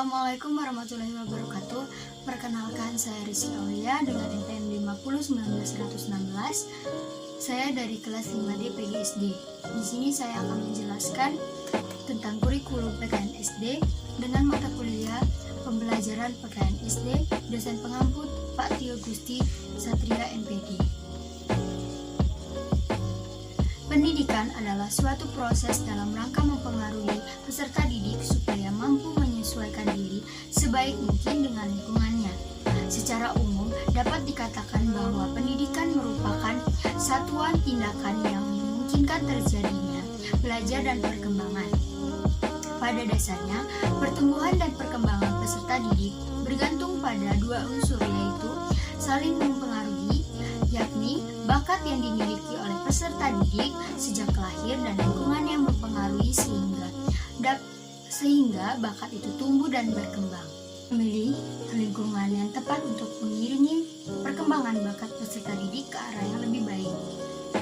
Assalamualaikum warahmatullahi wabarakatuh. Perkenalkan, saya Rizky Aulia dengan NPM 5019116. Saya dari kelas 5D PGSD. Di sini saya akan menjelaskan tentang kurikulum PKN SD dengan mata kuliah pembelajaran PKN SD, dosen pengampu Pak Tio Gusti Satria MPD. Pendidikan adalah suatu proses dalam rangka mempengaruhi peserta didik supaya mampu menyesuaikan diri sebaik mungkin dengan lingkungannya. Secara umum, dapat dikatakan bahwa pendidikan merupakan satuan tindakan yang memungkinkan terjadinya belajar dan perkembangan. Pada dasarnya, pertumbuhan dan perkembangan peserta didik bergantung pada dua unsur, yaitu saling mempengaruhi, yakni bakat yang dimiliki oleh peserta didik sejak lahir dan lingkungan yang mempengaruhi sehingga bakat itu tumbuh dan berkembang. Memilih lingkungan yang tepat untuk mengiringi perkembangan bakat peserta didik ke arah yang lebih baik.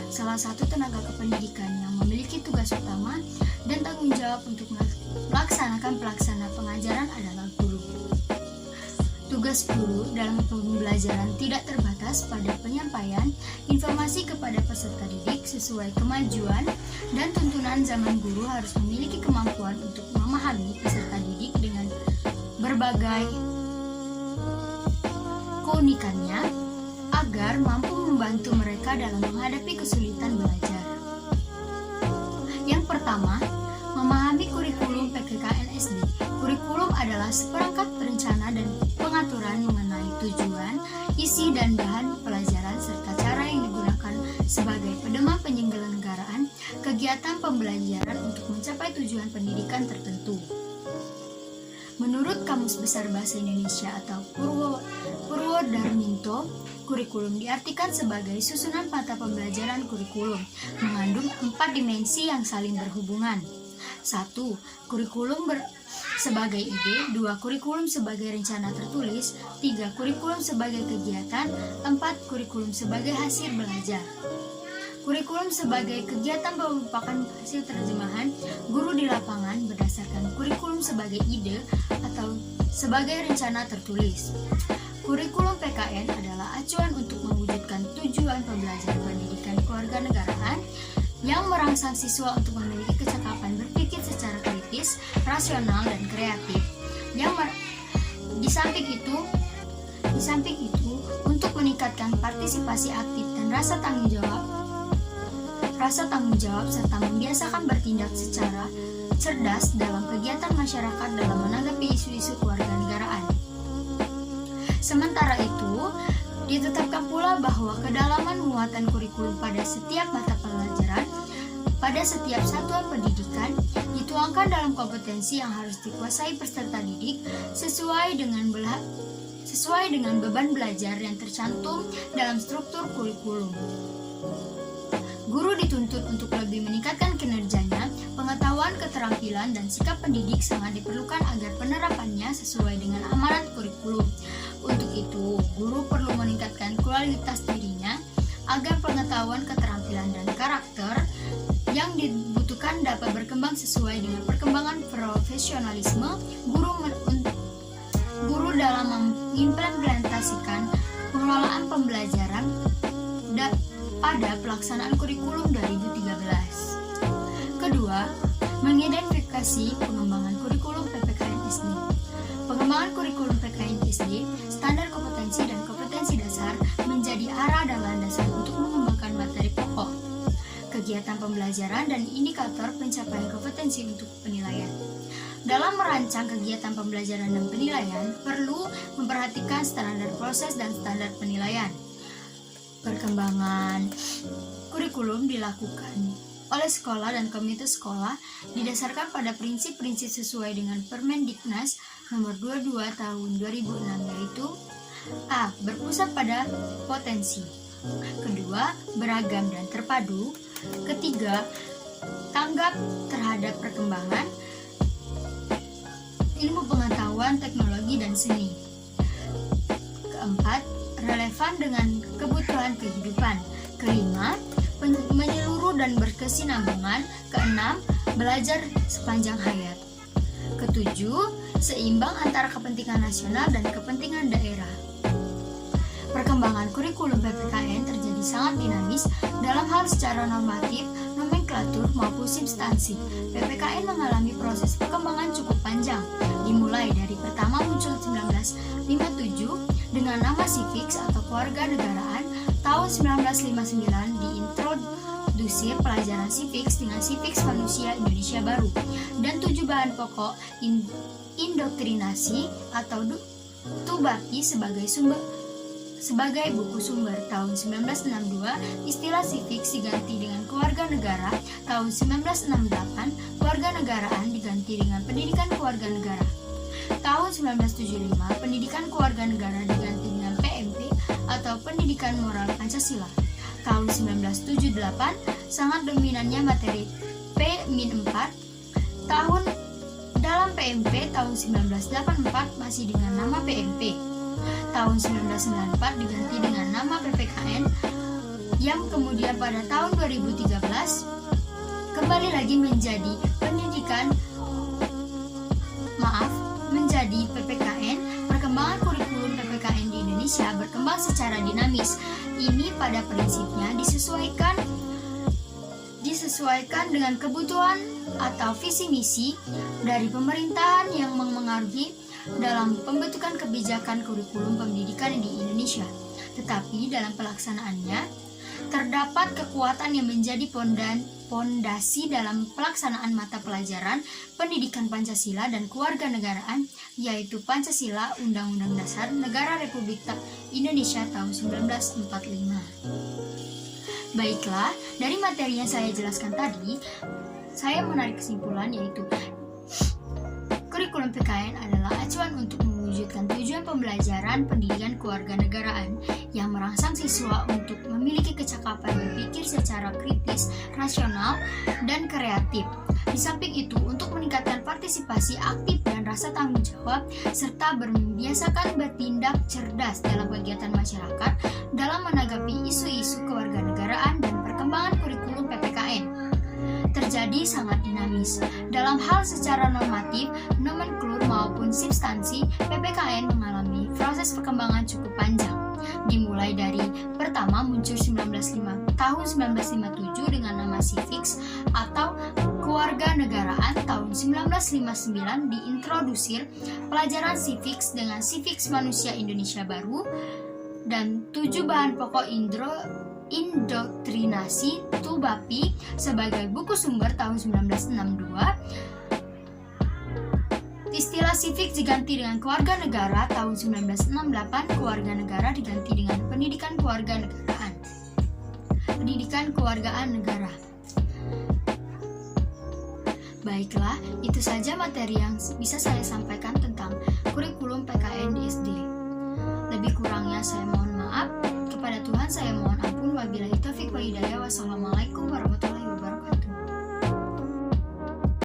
Salah satu tenaga kependidikan yang memiliki tugas utama dan tanggung jawab untuk melaksanakan pelaksana pengajaran adalah guru. Tugas guru dalam pembelajaran tidak terbatas pada penyampaian informasi kepada peserta didik sesuai kemajuan dan tuntunan zaman. Guru harus memiliki kemampuan untuk memahami peserta didik dengan berbagai keunikannya agar mampu membantu mereka dalam menghadapi kesulitan belajar. Yang pertama, memahami kurikulum PKN SD. Kurikulum adalah seperangkat rencana dan pengaturan mengenai tujuan, isi dan bahan pelajaran serta cara yang digunakan sebagai pedoman penyelenggaraan kegiatan pembelajaran untuk mencapai tujuan pendidikan tertentu. Menurut Kamus Besar Bahasa Indonesia atau Purwodarminto, kurikulum diartikan sebagai susunan mata pembelajaran kurikulum, mengandung 4 dimensi yang saling berhubungan. 1. Kurikulum sebagai ide, 2. Kurikulum sebagai rencana tertulis, 3. Kurikulum sebagai kegiatan, 4. Kurikulum sebagai hasil belajar. Kurikulum sebagai kegiatan merupakan hasil terjemahan guru di lapangan berdasarkan kurikulum sebagai ide atau sebagai rencana tertulis. Kurikulum PKN adalah acuan untuk mewujudkan tujuan pembelajaran pendidikan kewarganegaraan yang merangsang siswa untuk memiliki kecakapan berpikir secara kritis, rasional, dan kreatif. Di samping itu, untuk meningkatkan partisipasi aktif dan rasa tanggung jawab serta membiasakan bertindak secara cerdas dalam kegiatan masyarakat dalam menanggapi isu-isu kewarganegaraan. Sementara itu, ditetapkan pula bahwa kedalaman muatan kurikulum pada setiap mata pelajaran pada setiap satuan pendidikan dituangkan dalam kompetensi yang harus dikuasai peserta didik sesuai dengan beban belajar yang tercantum dalam struktur kurikulum. Guru dituntut untuk lebih meningkatkan kinerjanya, pengetahuan, keterampilan, dan sikap pendidik sangat diperlukan agar penerapannya sesuai dengan amanat kurikulum. Untuk itu, guru perlu meningkatkan kualitas dirinya agar pengetahuan, keterampilan, dan karakter yang dibutuhkan dapat berkembang sesuai dengan perkembangan profesionalisme guru dalam mengimplementasikan pengelolaan pembelajaran pada pelaksanaan kurikulum 2013. Kedua, mengidentifikasi pengembangan kurikulum PKN SD. Pengembangan kurikulum PKN SD, standar kompetensi dan kompetensi dasar menjadi arah dan landasan untuk mengembangkan materi pokok, kegiatan pembelajaran, dan indikator pencapaian kompetensi untuk penilaian. Dalam merancang kegiatan pembelajaran dan penilaian, perlu memperhatikan standar proses dan standar penilaian. Perkembangan kurikulum dilakukan oleh sekolah dan komite sekolah didasarkan pada prinsip-prinsip sesuai dengan Permendiknas nomor 22 tahun 2006, yaitu A. Berpusat pada potensi. Kedua, beragam dan terpadu. Ketiga, tanggap terhadap perkembangan ilmu pengetahuan, teknologi, dan seni. Keempat, relevan dengan kebutuhan kehidupan. Kelima, menyeluruh dan berkesinambungan. Keenam, belajar sepanjang hayat. Ketujuh, seimbang antara kepentingan nasional dan kepentingan daerah. Perkembangan kurikulum PPKN terjadi sangat dinamis dalam hal secara normatif, nomenklatur maupun substansi. PPKN mengalami proses perkembangan cukup panjang, dimulai dari pertama muncul 1957 dengan nama Civics atau Kewarganegaraan, tahun 1959 diintrodusir pelajaran Civics dengan Civics Manusia Indonesia Baru, dan 7 bahan pokok indoktrinasi atau Tubaki sebagai buku sumber. Tahun 1962, istilah civics diganti dengan kewarganegara. Tahun 1968, kewarganegaraan diganti dengan pendidikan kewarganegara. Tahun 1975, pendidikan kewarganegara diganti dengan PMP atau pendidikan moral Pancasila. Tahun 1978, sangat dominannya materi P-4. Dalam PMP tahun 1984 masih dengan nama PMP. Tahun 1994 diganti dengan nama PPKN, yang kemudian pada tahun 2013 kembali lagi menjadi PPKN. Perkembangan kurikulum PPKN di Indonesia berkembang secara dinamis. Ini pada prinsipnya disesuaikan dengan kebutuhan atau visi misi dari pemerintahan yang mempengaruhi dalam pembentukan kebijakan kurikulum pendidikan di Indonesia. Tetapi dalam pelaksanaannya terdapat kekuatan yang menjadi pondasi dalam pelaksanaan mata pelajaran pendidikan Pancasila dan kewarganegaraan, yaitu Pancasila, Undang-Undang Dasar Negara Republik Indonesia tahun 1945. Baiklah, dari materi yang saya jelaskan tadi, saya menarik kesimpulan yaitu kurikulum PKN adalah acuan untuk mewujudkan tujuan pembelajaran pendidikan kewarganegaraan yang merangsang siswa untuk memiliki kecakapan berpikir secara kritis, rasional, dan kreatif. Di samping itu, untuk meningkatkan partisipasi aktif dan rasa tanggung jawab, serta membiasakan bertindak cerdas dalam kegiatan masyarakat dalam menanggapi isu-isu kewarganegaraan dan perkembangan kurikulum PPKN terjadi sangat dinamis. Dalam hal secara normatif, nomenklatur maupun substansi, PPKN mengalami proses perkembangan cukup panjang. Dimulai dari pertama muncul tahun 1957 dengan nama Civics atau Kewarganegaraan. Tahun 1959 diintrodusir pelajaran Civics dengan Civics Manusia Indonesia Baru, dan 7 bahan pokok indoktrinasi Tubaki sebagai buku sumber tahun 1962. Istilah civics diganti dengan kewarganegara tahun 1968. Kewarganegara diganti dengan pendidikan kewargaan negara. Baiklah, itu saja materi yang bisa saya sampaikan tentang kurikulum PKN di SD. Lebih kurangnya saya mohon maaf. Kepada Tuhan saya mohon ampun. Wabillahi taufiq wal hidayah. Wassalamualaikum warahmatullahi wabarakatuh.